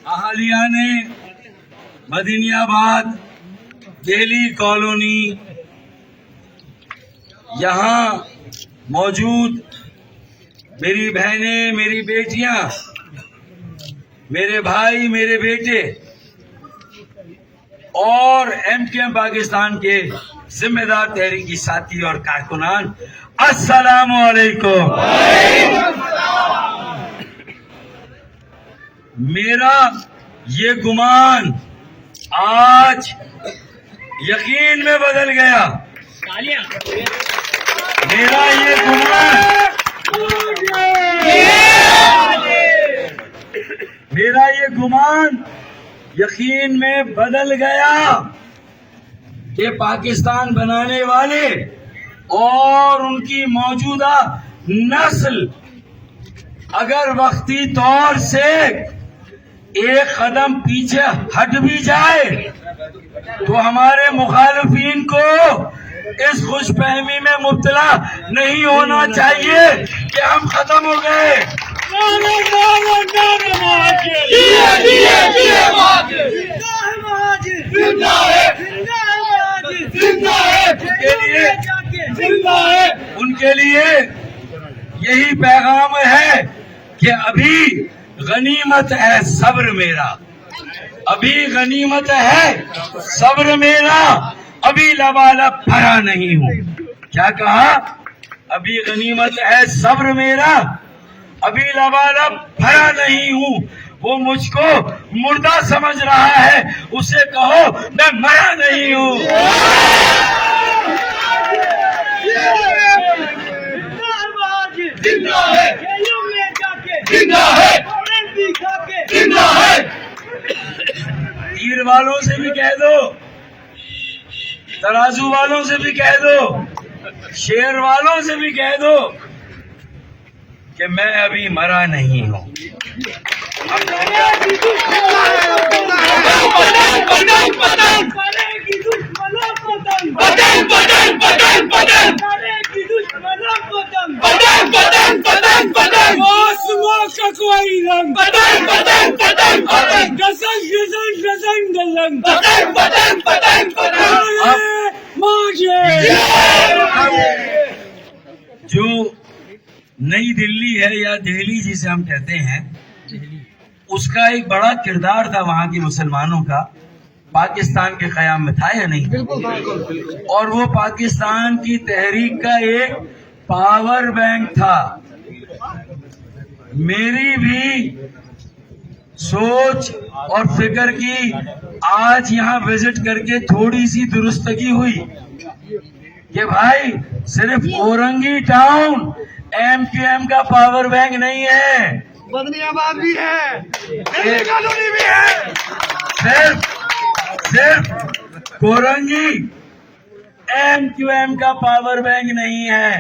اہالیان مدنی آباد دہلی کالونی یہاں موجود میری بہنیں، میری بیٹیاں، میرے بھائی، میرے بیٹے اور MQM پاکستان کے ذمہ دار تحریکی ساتھی اور کارکنان، السلام علیکم۔ میرا یہ گمان آج یقین میں بدل گیا۔ میرا یہ گمان یقین میں بدل گیا کہ پاکستان بنانے والے اور ان کی موجودہ نسل اگر وقتی طور سے ایک قدم پیچھے ہٹ بھی جائے تو ہمارے مخالفین کو اس خوش فہمی میں مبتلا نہیں ہونا چاہیے کہ ہم ختم ہو گئے۔ ان کے لیے یہی پیغام ہے کہ ابھی غنیمت ہے صبر میرا، ابھی غنیمت ہے صبر میرا، ابھی لبالب بھرا نہیں ہوں۔ کیا کہا؟ ابھی غنیمت ہے صبر میرا، ابھی لبالب بھرا نہیں ہوں۔ وہ مجھ کو مردہ سمجھ رہا ہے، اسے کہو میں مرا نہیں ہوں۔ تیر والوں سے بھی کہہ دو، ترازو والوں سے بھی کہہ دو، شیر والوں سے بھی کہہ دو کہ میں ابھی مرا نہیں ہوں۔ جو نئی دلی ہے یا دہلی جسے ہم کہتے ہیں، اس کا ایک بڑا کردار تھا وہاں کے مسلمانوں کا، پاکستان کے قیام میں تھا یا نہیں؟ اور وہ پاکستان کی تحریک کا ایک پاور بینک تھا۔ میری بھی سوچ اور فکر کی آج یہاں وزٹ کر کے تھوڑی سی درستگی ہوئی کہ بھائی صرف اورنگی ٹاؤن MQM کا پاور بینک نہیں ہے، مدنی آباد بھی ہے، دہلی کالونی بھی ہے۔ صرف اورنگی MQM کا پاور بینک نہیں ہے،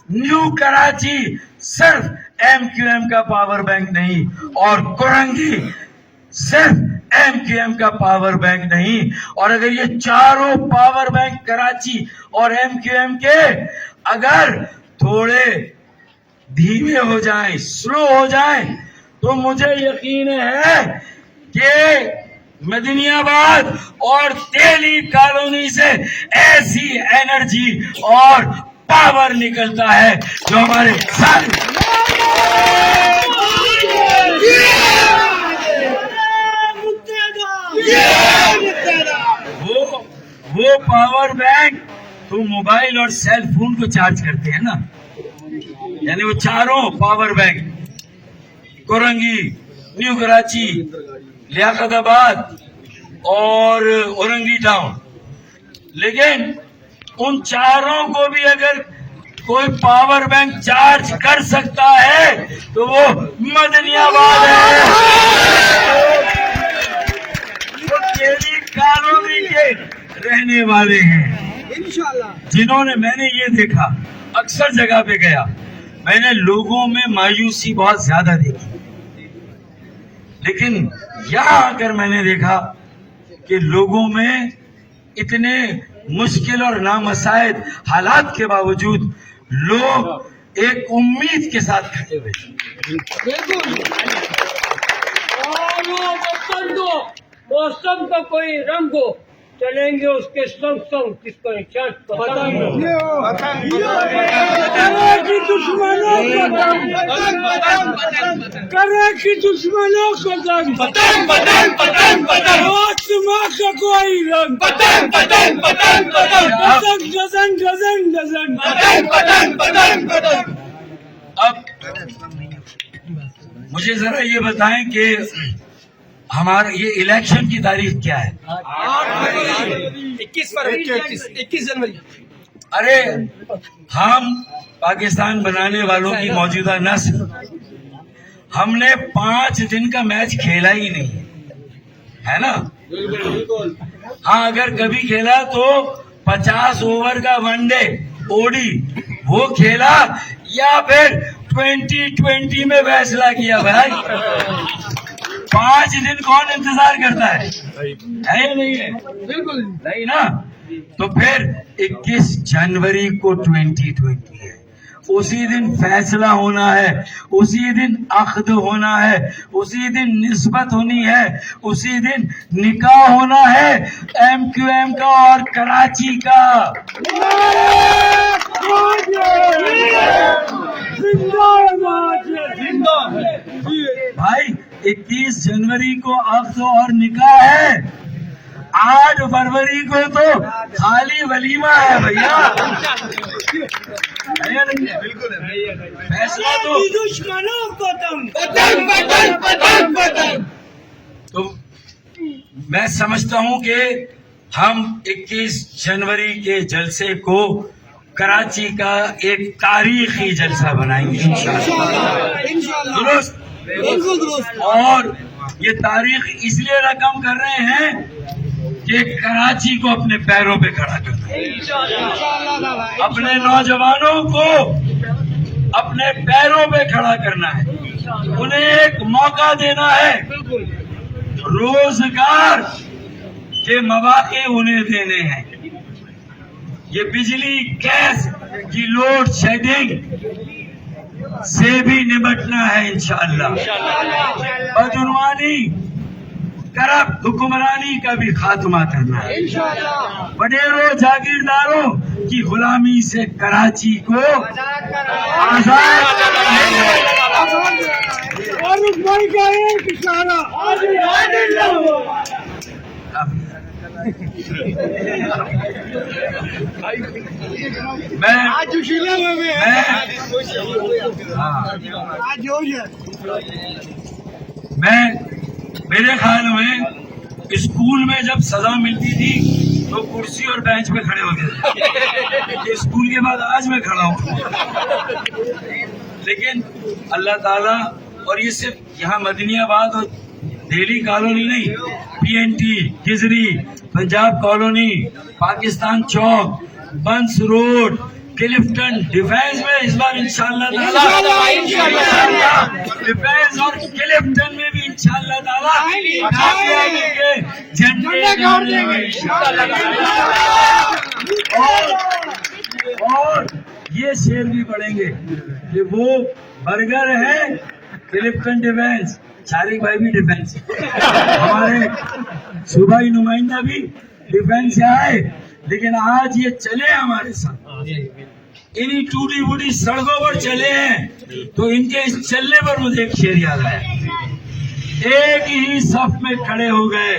نیو کراچی صرف MQM کا پاور بینک نہیں، اور کورنگی صرف MQM کا پاور بینک نہیں۔ اور اگر یہ چاروں پاور بینک کراچی اور MQM کے اگر تھوڑے دھیمے ہو جائیں، سلو ہو جائیں، تو مجھے یقین ہے کہ مدنی آباد اور دہلی کالونی سے ایسی انرجی اور پاور نکلتا ہے جو ہمارے ساتھ وہ پاور بینک تو موبائل اور سیل فون کو چارج کرتے ہیں نا، یعنی وہ چاروں power bank Korangi, New Karachi, Liaquatabad اور اورنگی ٹاؤن، لیکن ان چاروں کو بھی اگر کوئی پاور بینک چارج کر سکتا ہے تو وہ مدنی آباد ہے، وہ دہلی کالونی کے رہنے والے ہیں، جنہوں نے، میں نے یہ دیکھا اکثر جگہ پہ گیا، میں نے لوگوں میں مایوسی بہت زیادہ دیکھی، لیکن یہاں آ کر میں نے دیکھا کہ لوگوں میں اتنے مشکل اور نامساعد حالات کے باوجود लोग एक उम्मीद के साथ खड़े हुए थे। और वो वतन को मौसम का कोई रंग हो, चलेंगे उसके संग संग, किसको निशान पतंग करेगी दुश्मनों को दंग, करेगी दुश्मनों को दंग, आसमां का कोई रंग, पतंग गजन गजन गजन, अब मुझे जरा ये बताएं कि हमारा ये इलेक्शन की तारीख क्या है? 21 जनवरी। अरे हम पाकिस्तान बनाने वालों की मौजूदा नस्ल, हमने 5 दिन का मैच खेला ही नहीं है ना। हाँ, अगर कभी खेला तो 50 ओवर का वनडे ओडी वो खेला, या फिर 2020 में फैसला किया। भाई 5 दिन कौन इंतजार करता है या नहीं है? बिल्कुल नहीं ना। तो फिर 21 जनवरी को 2020 है, उसी दिन फैसला होना है, उसी दिन अख्द होना है, उसी दिन निस्बत होनी है, उसी दिन निकाह होना है MQM का और कराची का। भाई 21 जनवरी को अख्द और निकाह है, 8 फरवरी को तो खाली वलीमा है भैया। बिल्कुल फैसला तो दुश्मनों को दंग, तो मैं समझता हूं कि हम 21 जनवरी के जलसे को कराची का एक तारीखी जलसा बनाएंगे इंशाअल्लाह। दुरुस्त, बिल्कुल दुरुस्त। और ये तारीख इसलिए रकम कर रहे हैं कि कराची को अपने पैरों पे खड़ा करना है, अपने नौजवानों को अपने पैरों पे खड़ा करना है, उन्हें एक मौका देना है, रोजगार के मौके उन्हें देने हैं। ये बिजली गैस की लोड शेडिंग से भी निपटना है इंशाअल्लाह। बदउनवानी करप्ट हुक्मरानी का भी खात्मा करना है। वडेरों जागीरदारों की गुलामी से कराची को आजाद करना है। और उस भाई का एक इशारा मैं आज जोशीला में है। आज जोश है। मैं मेरे ख्याल में स्कूल में जब सजा मिलती थी तो कुर्सी और बेंच पे खड़े होते थे। स्कूल के बाद आज मैं खड़ा हूँ, लेकिन अल्लाह ताला, और ये सिर्फ यहाँ मदनियाबाद और दिल्ली कॉलोनी नहीं, PNT, किजरी, पंजाब कॉलोनी, पाकिस्तान चौक, बंस रोड, क्लिफ्टन, डिफेंस में इस बार इंशाअल्लाह डिफेंस और क्लिफ्टन में भी इंशाअल्लाह ताला के झंडे गाड़ेंगे। और ये शेर भी पढ़ेंगे कि वो बर्गर है क्लिफ्टन डिफेंस, शारिक भाई भी डिफेंस, हमारे सूबाई नुमाइंदा भी डिफेंस से आए, लेकिन आज ये चले हमारे साथ, इन्हीं टूटी फूटी सड़कों पर चले हैं। तो इनके इस चलने पर मुझे एक शेर याद आया, एक ही सफ में खड़े हो गए,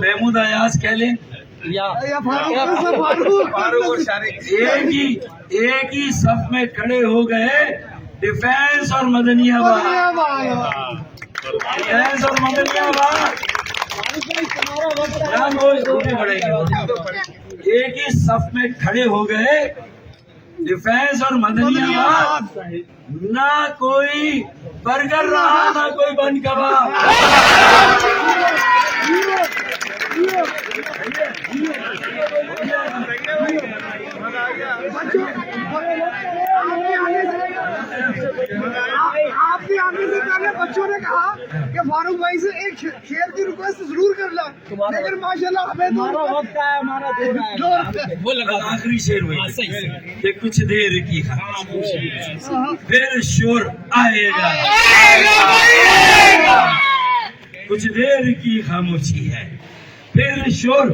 महमूद अयाज कह लें, एक ही सफ में खड़े हो गए डिफेंस और मदनियाबाद, डिफेंस और मदनियाबाद एक ही सफ में खड़े हो गए डिफेंस और मदनियाबाद। ना कोई बर्गर रहा, ना कोई बन कबाब। आपके आने से पहले बच्चों ने कहा कि फारूक भाई से एक शेर की रिक्वेस्ट जरूर कर ला, लेकिन माशाल्लाह हमें हमारा वक्त है, हमारा दौर है। बस आखिरी शेर हुई कि कुछ देर की खामोशी फिर शोर आएगा, कुछ देर की खामोशी है फिर शोर